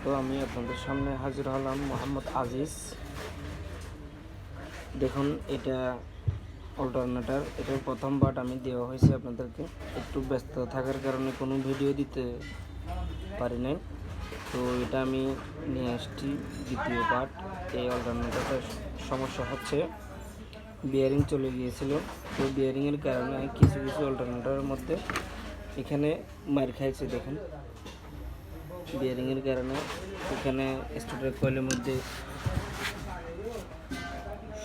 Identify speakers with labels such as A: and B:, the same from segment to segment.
A: মতো আমি আপনাদের সামনে হাজির হলাম, মোহাম্মদ আজিজ। দেখুন, এটা অল্টারনেটর, এটার প্রথম পার্ট আমি দেওয়া হয়েছে আপনাদেরকে। একটু ব্যস্ত থাকার কারণে কোনো ভিডিও দিতে পারি নাই, তো এটা আমি নিয়ে আসছি দ্বিতীয় পার্ট। এই অল্টারনেটরটার সমস্যা হচ্ছে বিয়ারিং চলে গিয়েছিল, তো বিয়ারিংয়ের কারণে কিছু কিছু অল্টারনেটরের মধ্যে এখানে মার খাইছে। দেখুন, বিয়ারিংয়ের কারণে এখানে স্টার্টার কয়েলের মধ্যে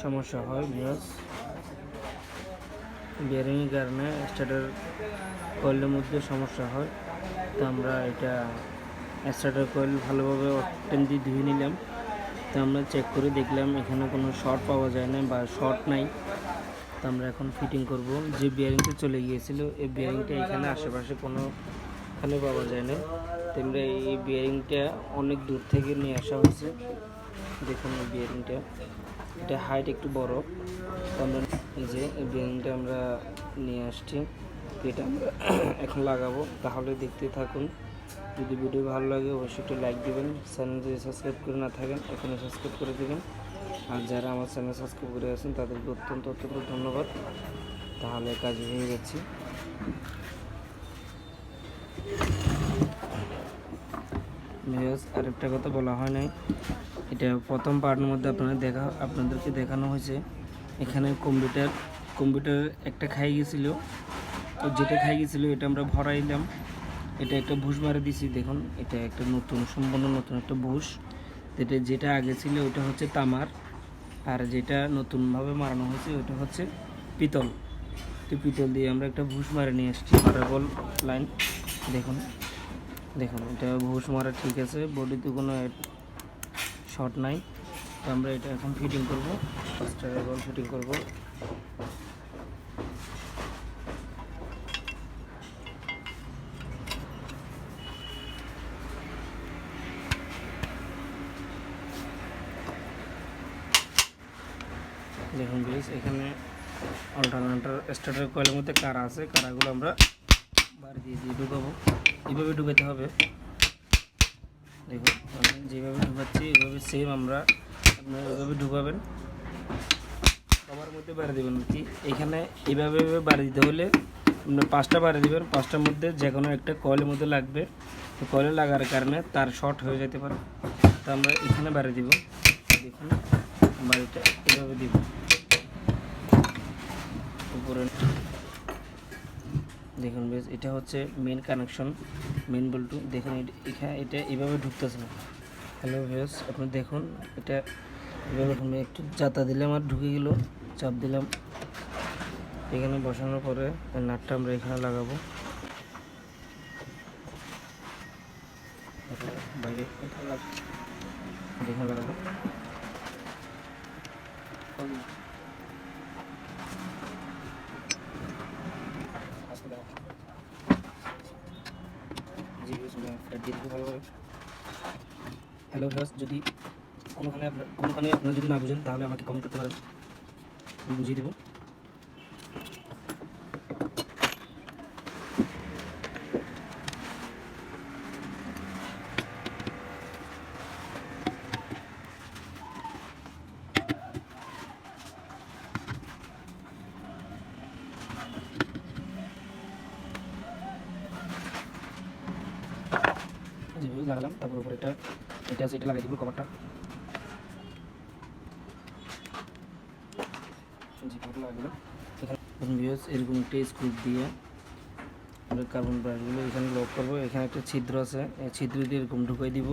A: সমস্যা হয়। বিয়ারিংয়ের কারণে স্টার্টার কয়েলের মধ্যে সমস্যা হয়। তো আমরা এটা স্টার্টার কয়েল ভালোভাবে টেন দিয়ে ধুয়ে নিলাম। তো আমরা চেক করে দেখলাম এখানে কোনো শর্ট পাওয়া যায় না বা শর্ট নাই। তো আমরা এখন ফিটিং করব। যে বিয়ারিংটা চলে গিয়েছিল এই বিয়ারিংটা এখানে আশেপাশে কোনোখানে পাওয়া যায় না। তো আমরা এই বিয়ারিংটা অনেক দূর থেকে নিয়ে আসা হয়েছে। দেখুন, এই বিয়ারিংটা, এটা হাইট একটু বড়। তো আমরা এই যে এই বিয়ারিংটা আমরা নিয়ে আসছি, এটা আমরা এখন লাগাবো। তাহলে দেখতে থাকুন। যদি ভিডিও ভালো লাগে অবশ্যই একটু লাইক দিবেন। চ্যানেল যদি সাবস্ক্রাইব করে না থাকেন এখনই সাবস্ক্রাইব করে দেবেন। আর যারা আমার চ্যানেল সাবস্ক্রাইব করে আছেন তাদেরকে অত্যন্ত ধন্যবাদ। তাহলে কাজে হয়ে যাচ্ছি। আরেকটা কথা বলা হয় নাই, এটা প্রথম পার্টের মধ্যে আপনাদেরকে দেখানো হয়েছে। এখানে কম্পিউটার একটা খাই গেছিলো, তো যেটা খাই গেছিলো এটা আমরা ভরাইলাম। এটা একটা বুশ মারা দিছি। দেখুন, এটা একটা সম্পূর্ণ নতুন একটা বুশ। যেটা আগে ছিল ওটা হচ্ছে তামার, আর যেটা নতুনভাবে মারানো হয়েছে ওটা হচ্ছে পিতল। তো পিতল দিয়ে আমরা একটা বুশ মারা নিয়ে আসছি, পারাবল লাইন। দেখুন, এটা বুশ মারা ঠিক আছে, বডিতে কোনো শর্ট নাই। তো আমরা এটা এখন ফিটিং করবো, পারাবল ফিটিং করবো। দেখুন প্লিজ, এখানে অল্টারনেটর স্টার্টার কয়েলের মধ্যে কারা আছে, কারাগুলো আমরা বাড়ি দিয়ে ঢুকাবো। এইভাবে ঢুকাতে হবে। দেখুন, আমি যেভাবে ঢুকাচ্ছি এইভাবে সেম আপনারা ওইভাবে ঢুকাবেন। সবার মধ্যে বাড়ি দেবেন কি, এখানে এইভাবে বাড়ি দিতে হলে আপনার 5টা বাড়ি দেবেন। 5টার মধ্যে যে কোনো একটা কয়েলের মধ্যে লাগবে। তো কয়েলে লাগার কারণে তার শর্ট হয়ে যেতে পারে। তো আমরা এখানে বাড়ি দিব। দেখুন, বাড়িটা এইভাবে দিব উপরে। দেখুন বেশ, এটা হচ্ছে মেন কানেকশন, মেন বল্টু। দেখুন এখানে এটা এইভাবে ঢুকতেছে না। হ্যালো বেশ, আপনি দেখুন, এটা এভাবে আমি একটু জাতা দিলাম আর ঢুকে গেল। চাপ দিলাম, এখানে বসানোর পরে নাটটা আমরা এখানে লাগাবো। বাইরে এখানে লাগাবো। হ্যালো ভিউয়ার্স, যদি কোনোখানে আপনারা যদি না বুঝেন তাহলে আমাকে কমেন্ট করতে পারেন, আমি বুঝিয়ে দেবো। যেভাবে লাগালাম, তারপর উপরে এটা লাগাই দিব কভারটা। যেভাবে লাগালাম, এখানে ভিউয়ার্স এরকম একটা স্ক্রু দিয়ে আমরা কার্বন ব্রাশগুলো এখানে লক করবো। এখানে একটা ছিদ্র আছে, এই ছিদ্র দিয়ে এরকম ঢুকাই দিব।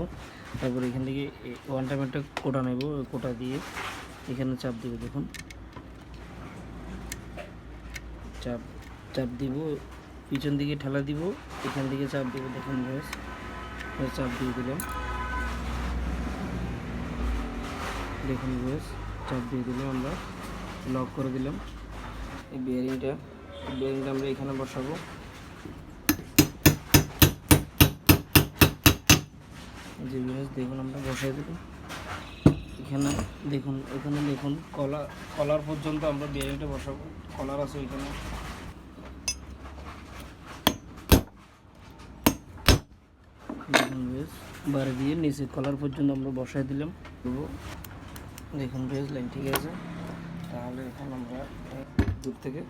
A: তারপর এখান থেকে ওয়ান টাইম একটা কোটা নেব, ওই কোটা দিয়ে এখানে চাপ দিব। দেখুন, চাপ দিব, পিছন দিকে ঠেলা দিব, এখান থেকে চাপ দিব। দেখুন ভিউয়ার্স, চাপ দিয়ে দিলাম। দেখুন ভিউয়ার্স, চাপ দিয়ে দিলাম, আমরা লক করে দিলাম। এই বিয়ারিংটা আমরা এখানে বসাবো। যে ভিউয়ার্স দেখুন, আমরা বসাই দেব এখানে। দেখুন কলার পর্যন্ত আমরা বিয়ারিংটা বসাবো। কলার আছে এখানে। দেখুন দেখুন বেশ বাড়ি দিয়ে নিচে কলার পর্যন্ত আমরা বসাই দিলাম। দেখুন বেশ লাইন ঠিক আছে। তাহলে এখন আমরা দূর থেকে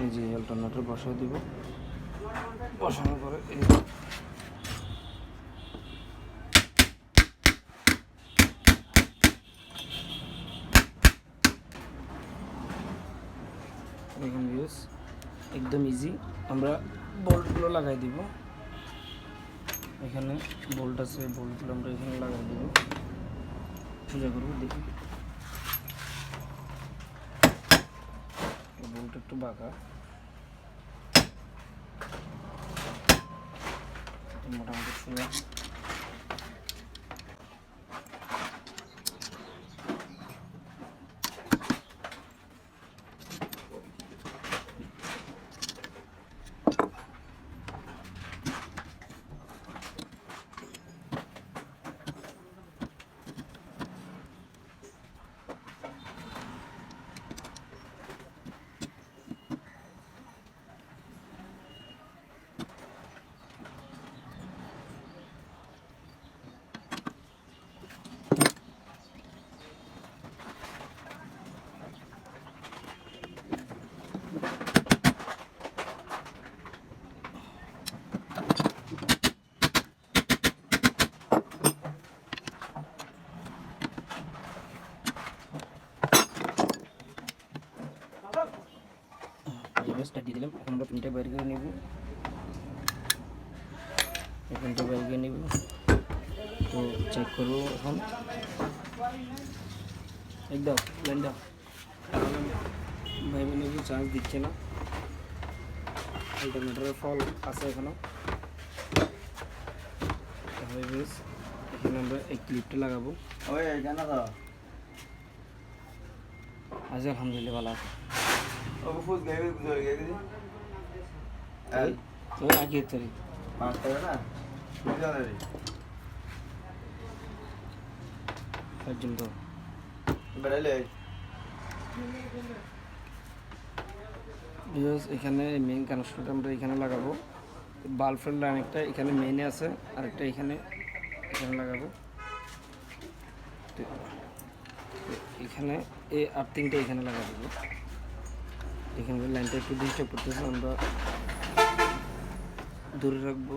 A: এই যে অল্টারনেটর বসাই দিব। বসানোর পরে দেখুন ভিউস একদম ইজি। আমরা বোল্টগুলো লাগাই দিব। এখানে বোল্ট আছে, বোল্টগুলো আমরা এখানে লাগাই দিব। সোজা করবো, দেখি বোল্ট একটু বাঁকা, মোটামুটি সোজা। স্টার্ট দিয়ে দিলাম। এখন আমরা পিনটা বের করে নেব, পিনটা বের করে নেব। তো চেক করবো এখন, একদম লাইন দাও। ভাই বোন চার্জ দিচ্ছে না, অল্টারনেটরের ফল আছে এখনো। তাহলে বেশ এখানে আমরা এই ক্লিপটা লাগাবো। আজ আলহামদুলিল্লাহ ভালো আছে। আগে তৈরি পর্যন্ত এখানে মেইন কানেকশনটা আমরা এখানে লাগাবো। বাল্বের লাইন একটা এখানে মেইনে আছে, আরেকটা এখানে লাগাবো। এখানে এই আর্থিংটা এখানে লাগা দেবো। এখানে লাইনটা একটু ডিস্টার্ব করতেছে, আমরা দূরে রাখবো।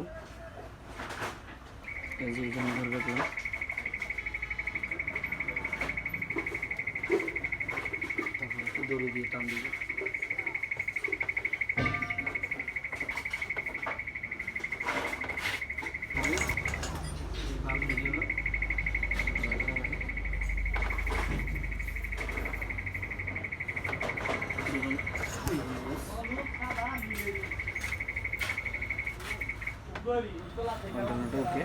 A: এই যে এখানে ধরে রাখলাম। তারপর একটু দড়ি দিয়ে টান দিব। ওকে